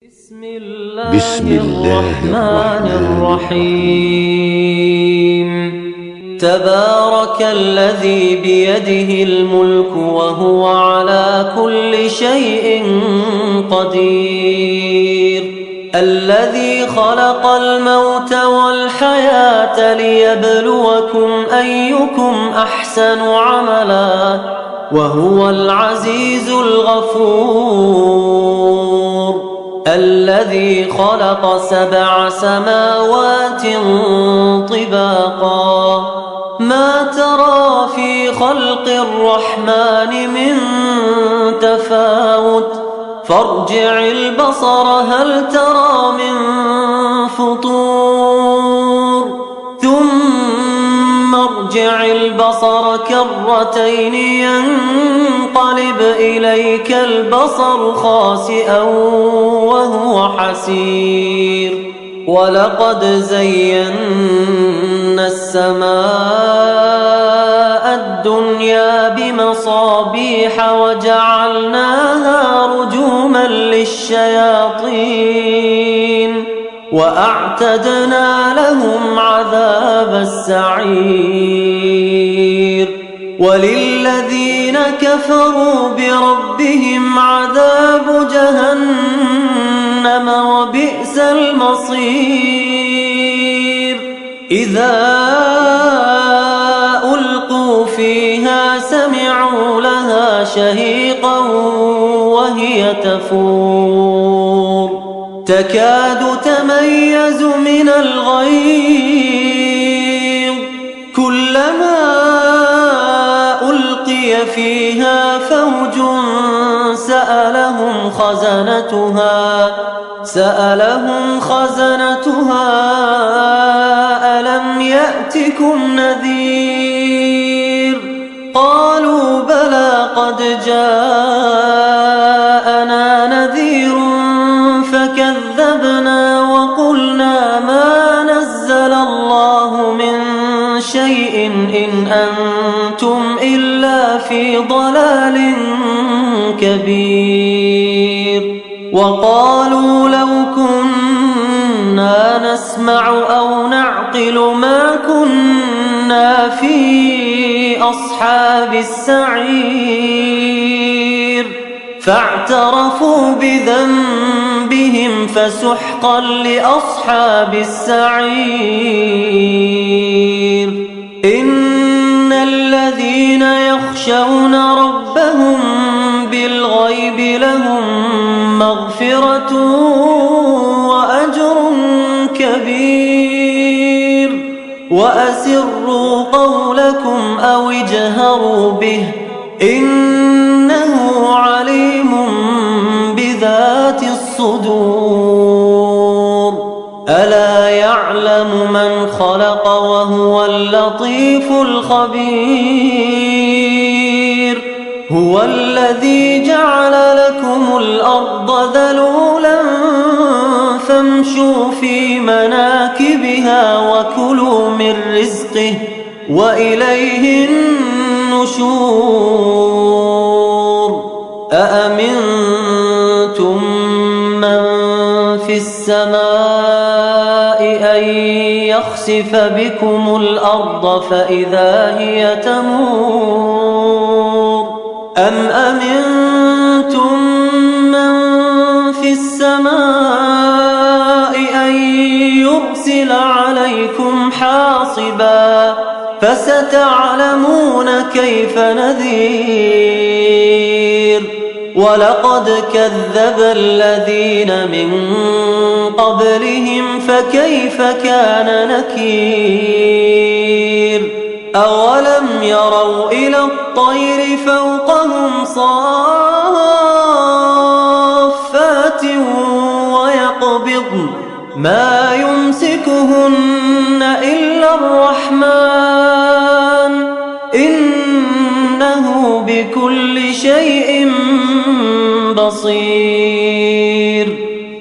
بسم الله الرحمن الرحيم. تبارك الذي بيده الملك وهو على كل شيء قدير. الذي خلق الموت والحياة ليبلوكم أيكم أحسن عملا وهو العزيز الغفور. الذي خلق 7 سماوات طباقا ما ترى في خلق الرحمن من تفاوت فارجع البصر هل ترى من فطور ثم ارجع البصر كرتين ينقلب إليك البصر خاسئا وهو حسير. ولقد زينا السماء الدنيا بمصابيح وجعلناها رجوما للشياطين وأعتدنا لهم عذاب السعير. وللذين كفروا بربهم عذاب جهنم وبئس المصير. إذا ألقوا فيها سمعوا لها شهيقا وهي تفور تكاد تميز من الغيظ كلما ألقي فيها فوج سألهم خزنتها ألم يأتكم نذير قالوا بلى قد جاءنا نذير فكذبنا وقلنا ما نزل الله من شيء إن أنتم إلا في ضلال كبير. وقالوا لو كنا نسمع أو نعقل ما كنا في أصحاب السعير فاعترفوا بذنبهم فسحقا لأصحاب السعير. إن الذين يخشون ربهم بالغيب لهم مغفرة وأجر كبير. وأسروا قولكم أو اجهروا به إنه عليم بذات الصدور. ألا يعلم من خلق وهو اللطيف الخبير. هو الذي جعل لكم الأرض ذلولا فامشوا في مناكبها وكلوا من رزقه وإليه النشور. أأمنتم من في السماء أن يخسف بكم الأرض فإذا هي تمور أم أمنتم من في السماء أن يرسل عليكم حاصبا فستعلمون كيف نذير. ولقد كذب الذين من قبلهم فكيف كان نكير. أولم يروا إلى الطير فوقهم صافات ويقبضن ما يمسكهن إلا الرحمن إنه بكل شيء بصير.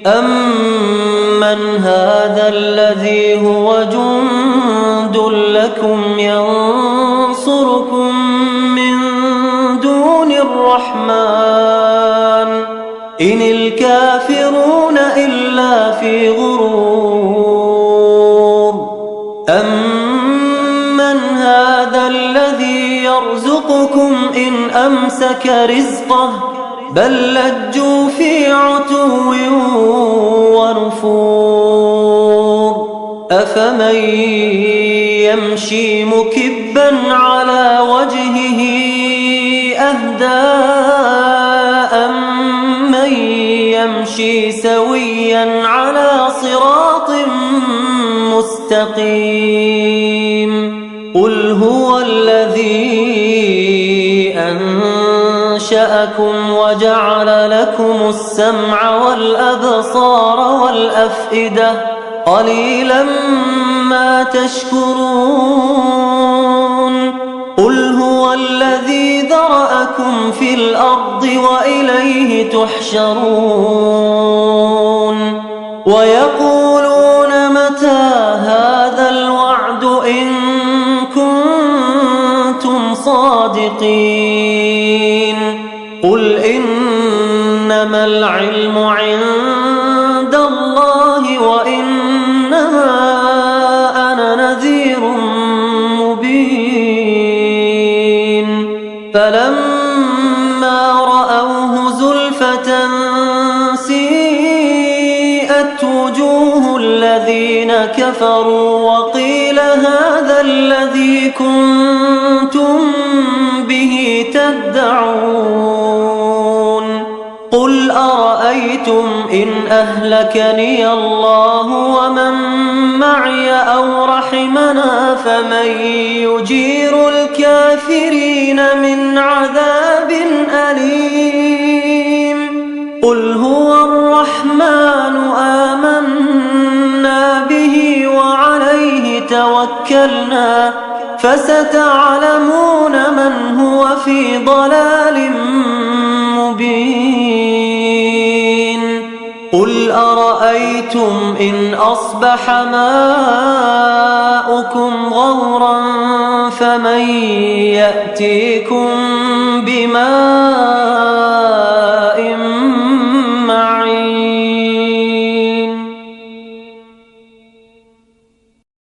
أمن هذا الذي هو جند لكم ينصركم من دون الرحمن إن الكافرون في غرور أمن هذا الذي يرزقكم إن أمسك رزقه بل لجوا في عتو ونفور أفمن يمشي مكبا على وجهه أهدى أمن يمشي سويا على صراط مستقيم قل هو الذي أنشأكم وجعل لكم السمع والأبصار والأفئدة قليلا ما تشكرون قل هو الذي ذرأكم في الأرض وإليه تحشرون ويقولون متى هذا الوعد إن كنتم صادقين قل إنما العلم عند الله وإنما أنا نذير مبين فلما رأوه زلفة سيئت وجوه الذين كفروا وقيل هذا الذي كنتم به تدعون قل أرأيتم إن أهلكني الله ومن معي أو رحمنا فمن يجير الكافرين من عذاب أليم قل هو الرحمن آمنا به وعليه توكلنا فستعلمون من هو في ضلال مبين قل أرأيتم إن أصبح ماؤكم غورا فمن يأتيكم بماء